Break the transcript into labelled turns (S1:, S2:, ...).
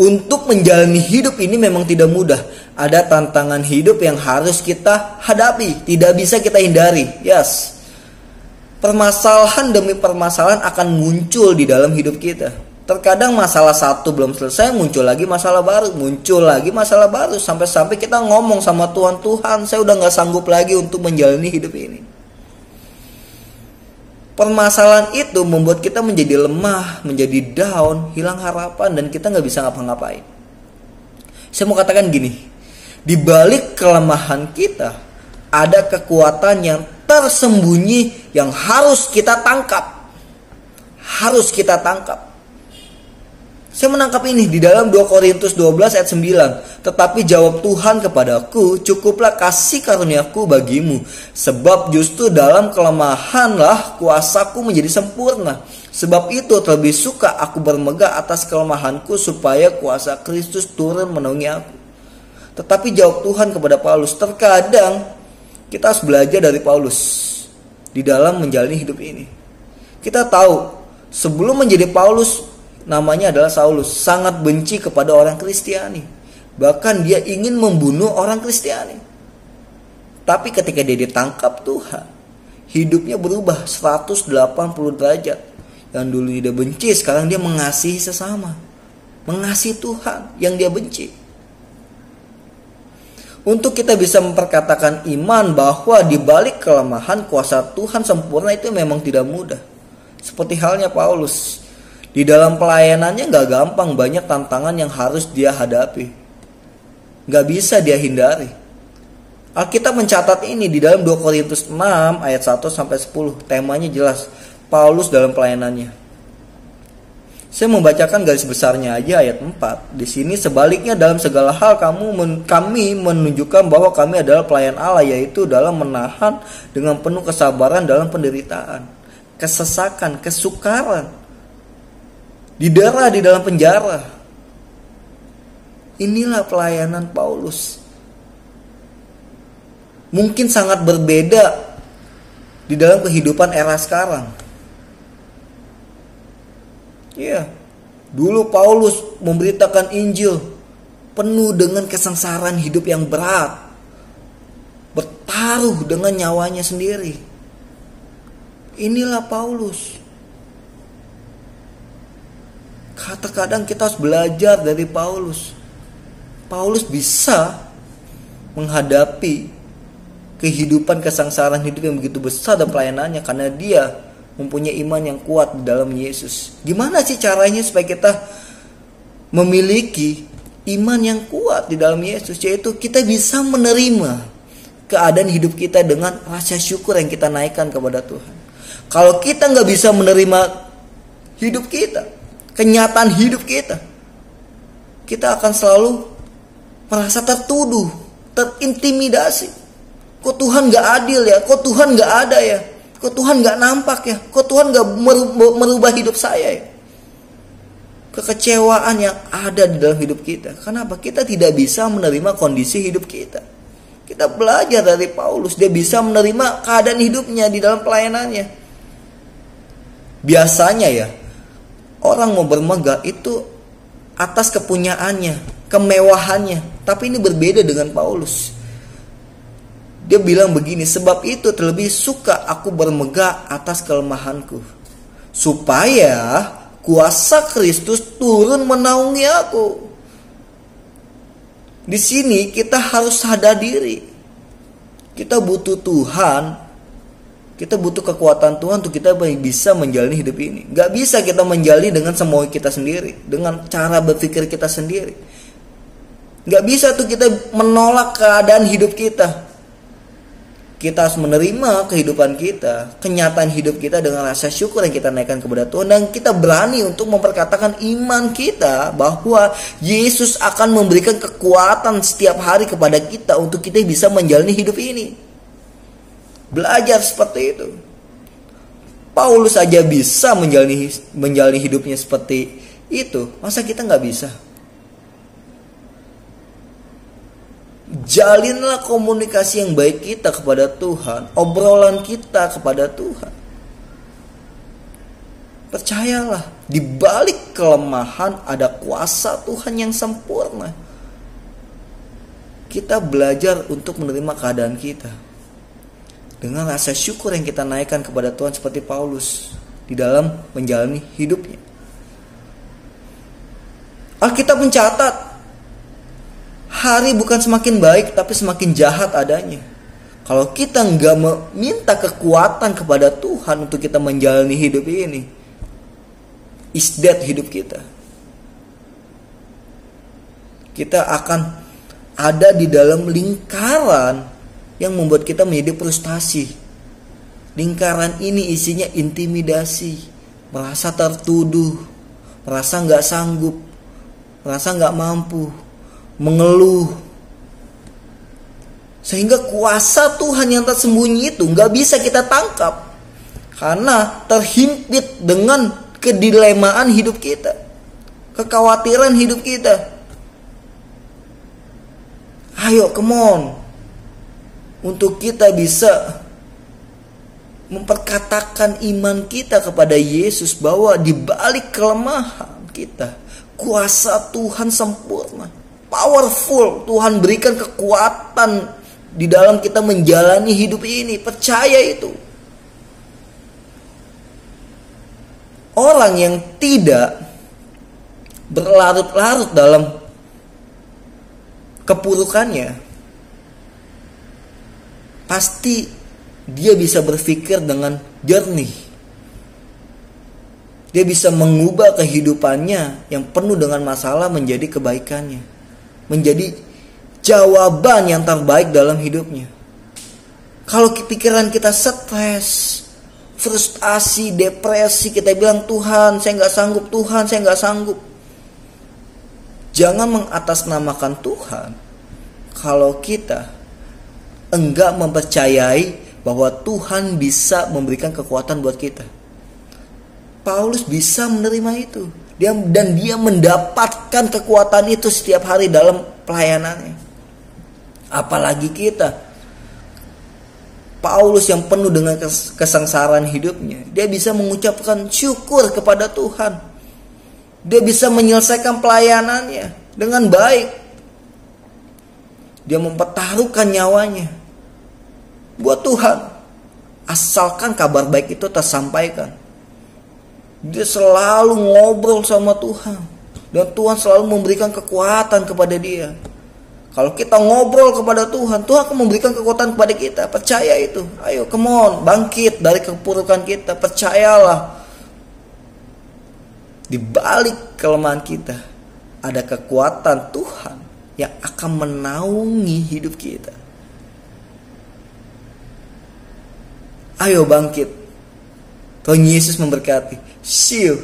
S1: Untuk menjalani hidup ini memang tidak mudah. Ada tantangan hidup yang harus kita hadapi, tidak bisa kita hindari. Yes. Permasalahan demi permasalahan akan muncul di dalam hidup kita. Terkadang masalah satu belum selesai, muncul lagi masalah baru, muncul lagi masalah baru, sampai-sampai kita ngomong sama Tuhan, Tuhan, saya udah gak sanggup lagi untuk menjalani hidup ini. Permasalahan itu membuat kita menjadi lemah, menjadi down, hilang harapan, dan kita gak bisa ngapa-ngapain. Saya mau katakan gini, di balik kelemahan kita ada kekuatan yang tersembunyi yang harus kita tangkap. Harus kita tangkap. Saya menangkap ini di dalam 2 Korintus 12 ayat 9. Tetapi jawab Tuhan kepadaku, cukuplah kasih karuniaku bagimu. Sebab justru dalam kelemahanlah kuasaku menjadi sempurna. Sebab itu terlebih suka aku bermegah atas kelemahanku supaya kuasa Kristus turun menaungi aku. Tetapi jawab Tuhan kepada Paulus, terkadang kita harus belajar dari Paulus di dalam menjalani hidup ini. Kita tahu sebelum menjadi Paulus, namanya adalah Saulus, sangat benci kepada orang Kristiani. Bahkan dia ingin membunuh orang Kristiani. Tapi ketika dia ditangkap Tuhan, hidupnya berubah 180 derajat. Yang dulu dia benci, sekarang dia mengasihi sesama, mengasihi Tuhan yang dia benci. Untuk kita bisa memperkatakan iman bahwa di balik kelemahan kuasa Tuhan sempurna itu memang tidak mudah. Seperti halnya Paulus, di dalam pelayanannya gak gampang, banyak tantangan yang harus dia hadapi, gak bisa dia hindari. Alkitab mencatat ini di dalam 2 Korintus 6 ayat 1-10. Temanya jelas, Paulus dalam pelayanannya. Saya membacakan garis besarnya aja ayat 4. Di sini sebaliknya dalam segala hal kami menunjukkan bahwa kami adalah pelayan Allah, yaitu dalam menahan dengan penuh kesabaran dalam penderitaan, kesesakan, kesukaran, didera di dalam penjara. Inilah pelayanan Paulus. Mungkin sangat berbeda di dalam kehidupan era sekarang. Ya, dulu Paulus memberitakan Injil penuh dengan kesengsaraan hidup yang berat, bertaruh dengan nyawanya sendiri. Inilah Paulus. Kadang kita harus belajar dari Paulus. Paulus bisa menghadapi kehidupan kesengsaraan hidup yang begitu besar dan pelayanannya karena dia mempunyai iman yang kuat di dalam Yesus. Gimana sih caranya supaya kita memiliki iman yang kuat di dalam Yesus? Yaitu kita bisa menerima keadaan hidup kita dengan rasa syukur yang kita naikkan kepada Tuhan. Kalau kita gak bisa menerima hidup kita, kenyataan hidup kita, kita akan selalu merasa tertuduh, terintimidasi. Kok Tuhan gak adil ya? Kok Tuhan gak ada ya? Kok Tuhan gak nampak ya? Kok Tuhan gak merubah hidup saya ya? Kekecewaan yang ada di dalam hidup kita. Kenapa? Kita tidak bisa menerima kondisi hidup kita. Kita belajar dari Paulus. Dia bisa menerima keadaan hidupnya di dalam pelayanannya. Biasanya ya, orang mau bermegah itu atas kepunyaannya, kemewahannya. Tapi ini berbeda dengan Paulus. Dia bilang begini, sebab itu terlebih suka aku bermegah atas kelemahanku, supaya kuasa Kristus turun menaungi aku. Di sini kita harus sadar diri. Kita butuh Tuhan. Kita butuh kekuatan Tuhan untuk kita bisa menjalani hidup ini. Gak bisa kita menjalani dengan semau kita sendiri, dengan cara berpikir kita sendiri. Gak bisa tuh kita menolak keadaan hidup kita. Kita harus menerima kehidupan kita, kenyataan hidup kita dengan rasa syukur yang kita naikkan kepada Tuhan. Dan kita berani untuk memperkatakan iman kita bahwa Yesus akan memberikan kekuatan setiap hari kepada kita untuk kita bisa menjalani hidup ini. Belajar seperti itu. Paulus saja bisa menjalani hidupnya seperti itu. Masa kita gak bisa? Jalinlah komunikasi yang baik kita kepada Tuhan, obrolan kita kepada Tuhan. Percayalah, di balik kelemahan ada kuasa Tuhan yang sempurna. Kita belajar untuk menerima keadaan kita dengan rasa syukur yang kita naikkan kepada Tuhan seperti Paulus di dalam menjalani hidupnya. Alkitab mencatat, hari bukan semakin baik tapi semakin jahat adanya. Kalau kita nggak meminta kekuatan kepada Tuhan untuk kita menjalani hidup ini, is dead hidup kita. Kita akan ada di dalam lingkaran yang membuat kita menjadi frustasi. Lingkaran ini isinya intimidasi, merasa tertuduh, merasa nggak sanggup, merasa nggak mampu, mengeluh. Sehingga kuasa Tuhan yang tersembunyi itu nggak bisa kita tangkap, karena terhimpit dengan kedilemaan hidup kita, kekhawatiran hidup kita. Ayo, come on, untuk kita bisa memperkatakan iman kita kepada Yesus bahwa di balik kelemahan kita, kuasa Tuhan sempurna, powerful. Tuhan berikan kekuatan di dalam kita menjalani hidup ini. Percaya itu. Orang yang tidak berlarut-larut dalam kepurukannya, pasti dia bisa berpikir dengan jernih. Dia bisa mengubah kehidupannya yang penuh dengan masalah menjadi kebaikannya, menjadi jawaban yang terbaik dalam hidupnya. Kalau pikiran kita stres, frustasi, depresi, kita bilang, Tuhan saya gak sanggup, Tuhan saya gak sanggup. Jangan mengatasnamakan Tuhan kalau kita enggak mempercayai bahwa Tuhan bisa memberikan kekuatan buat kita. Paulus bisa menerima itu, dan dia mendapatkan kekuatan itu setiap hari dalam pelayanannya. Apalagi kita, Paulus yang penuh dengan kesengsaraan hidupnya, dia bisa mengucapkan syukur kepada Tuhan. Dia bisa menyelesaikan pelayanannya dengan baik. Dia mempertaruhkan nyawanya buat Tuhan, asalkan kabar baik itu tersampaikan. Dia selalu ngobrol sama Tuhan, dan Tuhan selalu memberikan kekuatan kepada dia. Kalau kita ngobrol kepada Tuhan, Tuhan akan memberikan kekuatan kepada kita. Percaya itu. Ayo, come on, bangkit dari kepurukan kita. Percayalah, di balik kelemahan kita ada kekuatan Tuhan yang akan menaungi hidup kita. Ayo bangkit. Tuhan Yesus memberkati. See you.